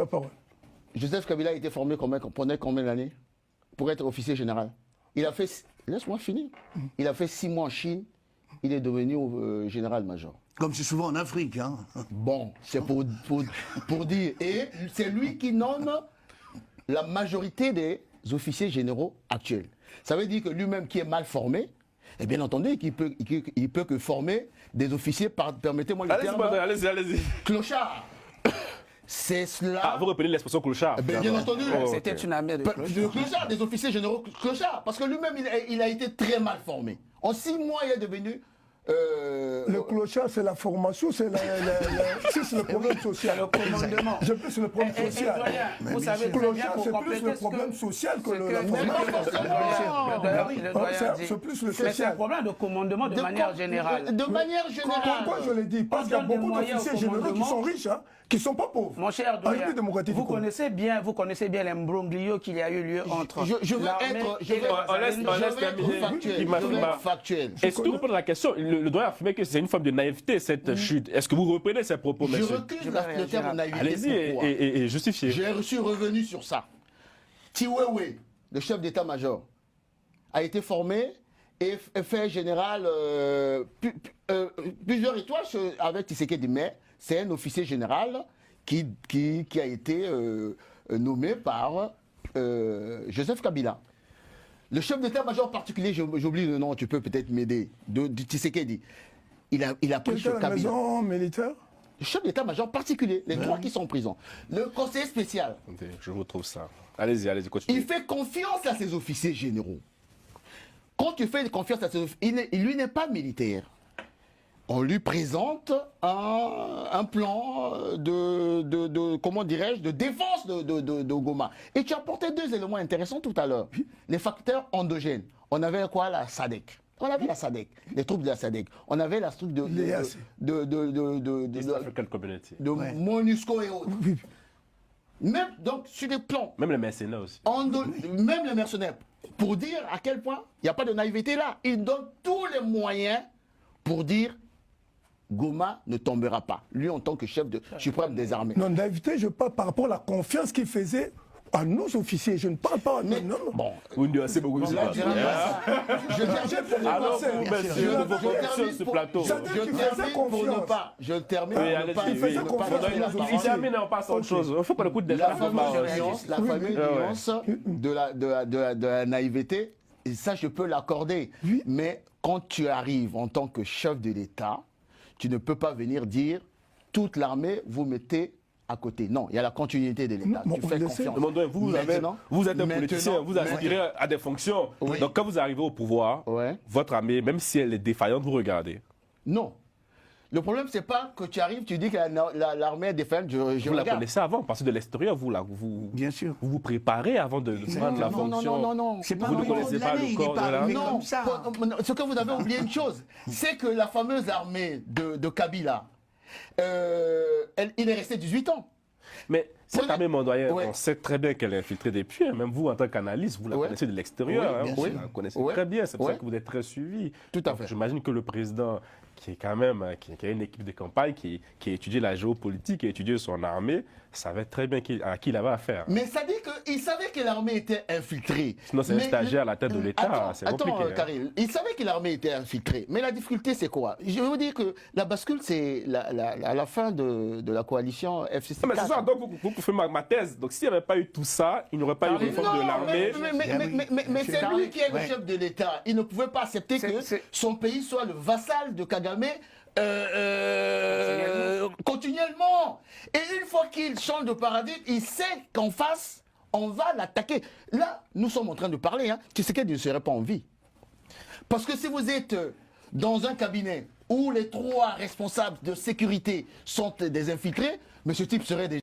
sa parole. Joseph Kabila a été formé pendant combien d'années pour être officier général? Il a fait, laisse-moi finir, il a fait 6 mois en Chine, il est devenu général-major. Comme c'est souvent en Afrique. Hein. Bon, c'est pour dire. Et c'est lui qui nomme la majorité des officiers généraux actuels. Ça veut dire que lui-même qui est mal formé, et bien entendu qu'il peut que former des officiers, permettez-moi le terme, allez-y. clochards. C'est cela. Ah, vous reprenez l'expression clochard. Bien entendu. C'était une armée de clochards, des officiers généraux clochards. Parce que lui-même, il a été très mal formé. En 6 mois, il est devenu... Le clochard, c'est la formation, c'est le problème social. le commandement. Je pense que c'est le problème social. Vous savez Le clochard, c'est plus le problème social que la formation. C'est plus le C'est un social. problème de commandement de manière générale. De manière générale. Pourquoi je le dis? Parce qu'il y a beaucoup d'officiers généraux qui sont riches, hein, qui ne sont pas pauvres. Mon cher doyen, vous connaissez bien l'imbroglio qu'il y a eu lieu entre Je veux être factuel. Est-ce que vous répondez à la question? Le doyen a affirmé que c'est une forme de naïveté, cette chute. Est-ce que vous reprenez ces propos, monsieur? Je recule le terme naïveté. Allez-y et justifiez. Je suis revenu sur ça. Tiwewe, le chef d'état-major, a été formé et fait général plusieurs étoiles avec Tshisekedi, mais c'est un officier général qui a été nommé par Joseph Kabila. Le chef d'état-major particulier, j'oublie le nom, tu peux peut-être m'aider, de Tshisekedi. Il a pris Quelle est la Kabila. maison militaire? Le chef d'état-major particulier, les 3 qui sont en prison. Le conseiller spécial. Je vous trouve ça. Allez-y, continuez. Il fait confiance à ses officiers généraux. Quand tu fais confiance à ses officiers, lui n'est pas militaire. On lui présente un plan comment dirais-je, de défense de Goma. Et tu as apporté 2 éléments intéressants tout à l'heure. Les facteurs endogènes. On avait quoi? La SADC. On avait la SADC, les troupes de la SADC. On avait la structure de MONUSCO et autres. Même, donc, sur les plans. Même les mercenaires aussi. Même les mercenaires. Pour dire à quel point il n'y a pas de naïveté là. Ils donnent tous les moyens pour dire Goma ne tombera pas. Lui, en tant que chef suprême des armées. Non, naïveté, je parle par rapport à la confiance qu'il faisait à nos officiers. Je ne parle pas à nous. Bon, vous nuancez beaucoup. je termine on passe à autre chose. Il faut qu'on écoute la fameuse nuance de la naïveté. Et ça, je peux l'accorder. Mais quand tu arrives en tant que chef de l'État, tu ne peux pas venir dire toute l'armée, vous mettez à côté. Non, il y a la continuité de l'État. Tu fais confiance. Vous êtes un politicien, vous aspirez à des fonctions. Oui. Donc quand vous arrivez au pouvoir, votre armée, même si elle est défaillante, vous regardez. Non. Le problème, c'est pas que tu arrives, tu dis que l'armée est défaillante, vous la connaissez avant, parce que de l'extérieur, Bien sûr. Vous vous préparez avant de prendre la fonction. Non. Vous ne connaissez pas le corps de la... Non, ce que vous avez oublié une chose, c'est que la fameuse armée de Kabila, il est resté 18 ans. Mais cette armée, mon doyen, on sait très bien qu'elle est infiltrée des puits. Même vous, en tant qu'analyste, vous la connaissez de l'extérieur. Vous la connaissez très bien. C'est pour ça que vous êtes très suivi. Tout à fait. J'imagine que le président, qui est quand même, qui a une équipe de campagne, qui a étudié la géopolitique, qui a étudié son armée, savait très bien à qui il avait affaire. Mais ça dit qu'il savait que l'armée était infiltrée. Sinon, c'est un stagiaire à la tête de l'État. C'est compliqué. Attends, Karim, il savait que l'armée était infiltrée. Mais la difficulté, c'est quoi? Je vais vous dire que la bascule, c'est à la fin de la coalition FCC. Mais c'est ça, donc vous faites ma thèse. Donc s'il n'y avait pas eu tout ça, il n'y aurait pas eu de réforme de l'armée. Mais c'est lui qui est le chef de l'État. Il ne pouvait pas accepter que son pays soit le vassal de Kagame continuellement. Et une fois qu'il change de paradigme, il sait qu'en face, on va l'attaquer. Là, nous sommes en train de parler, Tshisekedi ne serait pas en vie. Parce que si vous êtes dans un cabinet où les 3 responsables de sécurité sont des infiltrés, mais ce type serait déjà...